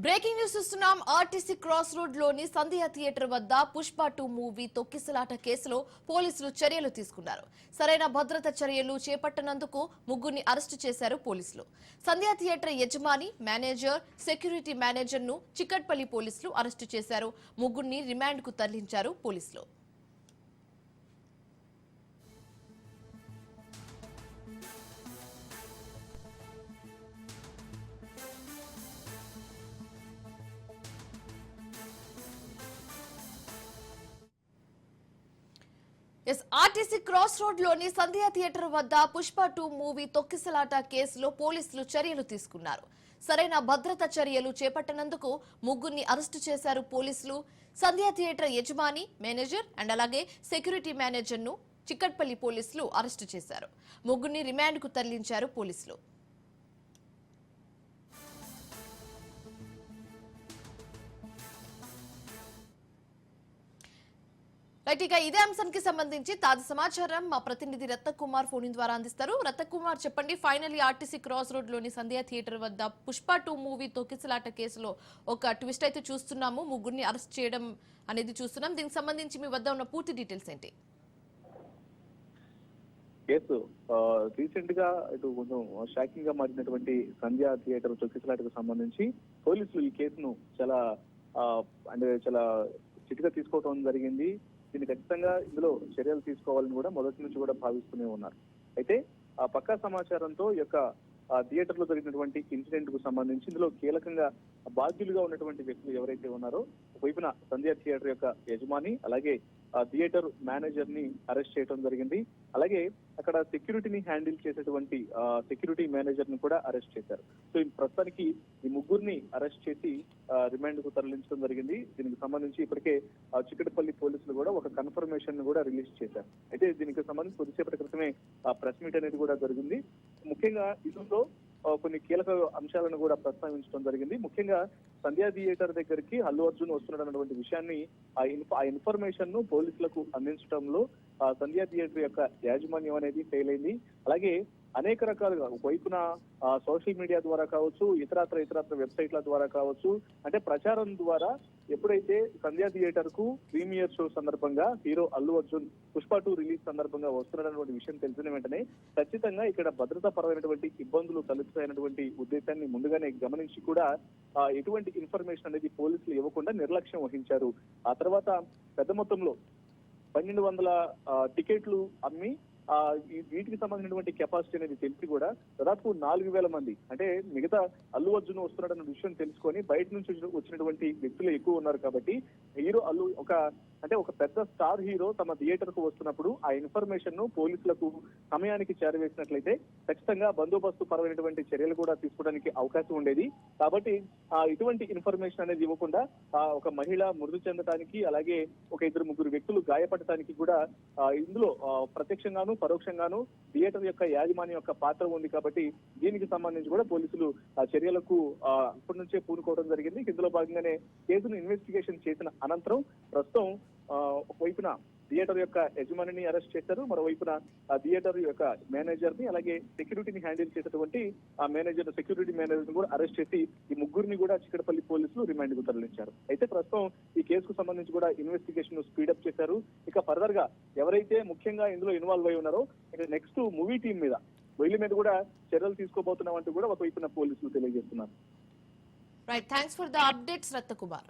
Breaking news చూస్తున్నాం. RTC cross road లోని సంధ్య theatre వద్ద పుష్ప 2 మూవీ తొక్కిసలాట కేసులో పోలీసులు చర్యలు తీసుకున్నారు. సరైన భద్రతా చర్యలు చేపట్టనందుకు ముగ్గురిని అరెస్టు చేశారు పోలీసులు. సంధ్య థియేటర్ యజమాని, మేనేజర్, సెక్యూరిటీ మేనేజర్ ను చిక్కట్పల్లి పోలీసులు అరెస్టు చేశారు. ముగ్గురిని రిమాండ్ కు తరలించారు పోలీసులు. ఆర్టీసీ క్రాస్ రోడ్ లోని సంధ్య థియేటర్ వద్ద పుష్ప 2 మూవీ తొక్కిసలాట కేసులో పోలీసులు చర్యలు తీసుకున్నారు. సరైన భద్రతా చర్యలు చేపట్టనందుకు ముగ్గురిని అరెస్టు చేశారు పోలీసులు. సంధ్య థియేటర్ యజమాని, మేనేజర్ అండ్ అలాగే సెక్యూరిటీ మేనేజర్ ను చిక్కట్పల్లి పోలీసులు అరెస్టు చేశారు. ముగ్గురిని రిమాండ్ కు తరలించారు పోలీసులు. ఇదే అంశానికి సంబంధించి తాజా సమాచారం మా ప్రతినిధి రత్నకుమార్ ఫోన్ ద్వారా అందిస్తారు. రత్నకుమార్, చెప్పండి, ఫైనల్లీ ఆర్టీసీ క్రాస్ రోడ్ లోని సంధ్య థియేటర్ వద్ద పుష్ప 2 మూవీ తొక్కిసలాట కేసులో ఒక ట్విస్ట్ అయితే చూస్తున్నాము. ముగ్గురిని అరెస్ట్ చేయడం అనేది చూస్తున్నాం. దీనికి సంబంధించి మీ వద్ద ఉన్న పూర్తి డీటెయిల్స్ ఏంటి? కేసు రీసెంట్ గా ఇటు కొంచెం షాకింగ్ గా మారినటువంటి సంధ్య థియేటర్ తొక్కిసలాటకు సంబంధించి పోలీసులు ఈ కేసును చాలా చిటిగా తీసుకోవడం జరిగింది. దీన్ని ఖచ్చితంగా ఇందులో చర్యలు తీసుకోవాలని కూడా మొదటి నుంచి కూడా భావిస్తూనే ఉన్నారు. అయితే ఆ పక్కా సమాచారంతో ఈ యొక్క థియేటర్ లో జరిగినటువంటి ఇన్సిడెంట్ కు సంబంధించి ఇందులో కీలకంగా బాధ్యులుగా ఉన్నటువంటి వ్యక్తులు ఎవరైతే ఉన్నారో వైపున సంధ్య థియేటర్ యొక్క యజమాని, అలాగే థియేటర్ మేనేజర్ ని అరెస్ట్ చేయడం జరిగింది. అలాగే అక్కడ సెక్యూరిటీని హ్యాండిల్ చేసేటువంటి సెక్యూరిటీ మేనేజర్ ని కూడా అరెస్ట్ చేశారు. సో ప్రస్తుతానికి ఈ ముగ్గురిని అరెస్ట్ చేసి రిమాండ్ కు తరలించడం జరిగింది. దీనికి సంబంధించి ఇప్పటికే చిక్కటపల్లి పోలీసులు కూడా ఒక కన్ఫర్మేషన్ ని కూడా రిలీజ్ చేశారు. అయితే దీనికి సంబంధించి కొద్దిసేపటి క్రితమే ప్రెస్ మీట్ అనేది కూడా జరిగింది. ముఖ్యంగా ఇందులో కొన్ని కీలక అంశాలను కూడా ప్రస్తావించడం జరిగింది. ముఖ్యంగా సంధ్య థియేటర్ దగ్గరికి అల్లు అర్జున్ వస్తున్నాడు అన్నటువంటి విషయాన్ని ఆ ఇన్ఫర్మేషన్ ను పోలీసులకు అందించడంలో సంధ్య థియేటర్ యొక్క యాజమాన్యం అనేది ఫెయిల్ అయింది. అలాగే అనేక రకాలుగా వైపున సోషల్ మీడియా ద్వారా కావచ్చు, ఇతరత్ర వెబ్సైట్ల ద్వారా కావచ్చు, అంటే ప్రచారం ద్వారా ఎప్పుడైతే సంధ్య థియేటర్ కు ప్రీమియర్ షో సందర్భంగా హీరో అల్లు అర్జున్ పుష్ప 2 రిలీజ్ సందర్భంగా వస్తున్నటువంటి విషయం తెలిసిన వెంటనే ఖచ్చితంగా ఇక్కడ భద్రతా పరమైనటువంటి ఇబ్బందులు తలెత్తుతాయన్నటువంటి ఉద్దేశాన్ని ముందుగానే గమనించి కూడా ఎటువంటి ఇన్ఫర్మేషన్ అనేది పోలీసులు ఇవ్వకుండా నిర్లక్ష్యం వహించారు. ఆ తర్వాత పెద్ద మొత్తంలో 1200 టికెట్లు అమ్మి వీటికి సంబంధించినటువంటి కెపాసిటీ అనేది తెలిసి కూడా దాదాపు 4000 మంది, అంటే మిగతా అల్లు అర్జున్ వస్తున్నాడన్న విషయం తెలుసుకొని బయట నుంచి వచ్చినటువంటి వ్యక్తులు ఎక్కువ ఉన్నారు. కాబట్టి హీరో ఒక పెద్ద స్టార్ హీరో తమ థియేటర్ కు వస్తున్నప్పుడు ఆ ఇన్ఫర్మేషన్ ను పోలీసులకు సమయానికి చేరవేసినట్లయితే ఖచ్చితంగా బందోబస్తు పరమైనటువంటి చర్యలు కూడా తీసుకోవడానికి అవకాశం ఉండేది. కాబట్టి ఇటువంటి ఇన్ఫర్మేషన్ అనేది ఇవ్వకుండా ఒక మహిళ మృతి చెందడానికి, అలాగే ఒక 2-3 వ్యక్తులు గాయపడటానికి కూడా ఇందులో ప్రత్యక్షంగాను పరోక్షంగాను థియేటర్ యొక్క యాజమాన్యం యొక్క పాత్ర ఉంది. కాబట్టి దీనికి సంబంధించి కూడా పోలీసులు చర్యలకు అప్పటి నుంచే పూనుకోవడం జరిగింది. ఇందులో భాగంగానే కేసును ఇన్వెస్టిగేషన్ చేసిన అనంతరం ప్రస్తుతం ఒకవైపున థియేటర్ యొక్క యజమానిని అరెస్ట్ చేశారు, మరోవైపున థియేటర్ యొక్క మేనేజర్ ని, అలాగే సెక్యూరిటీని హ్యాండిల్ చేసేటువంటి సెక్యూరిటీ మేనేజర్ ని కూడా అరెస్ట్ చేసి ఈ ముగ్గురిని కూడా చిక్కటపల్లి పోలీసులు రిమాండ్ కు తరలించారు. అయితే ప్రస్తుతం ఈ కేసుకు సంబంధించి కూడా ఇన్వెస్టిగేషన్ స్పీడప్ చేశారు. ఇక ఫర్దర్ గా ఎవరైతే ముఖ్యంగా ఇందులో ఇన్వాల్వ్ అయి ఉన్నారో నెక్స్ట్ మూవీ టీం మీద వీళ్ళ మీద కూడా చర్యలు తీసుకోబోతున్నామంటూ కూడా ఒకవైపున పోలీసులు తెలియజేస్తున్నారు. Right, thanks for the updates Ratnakumar.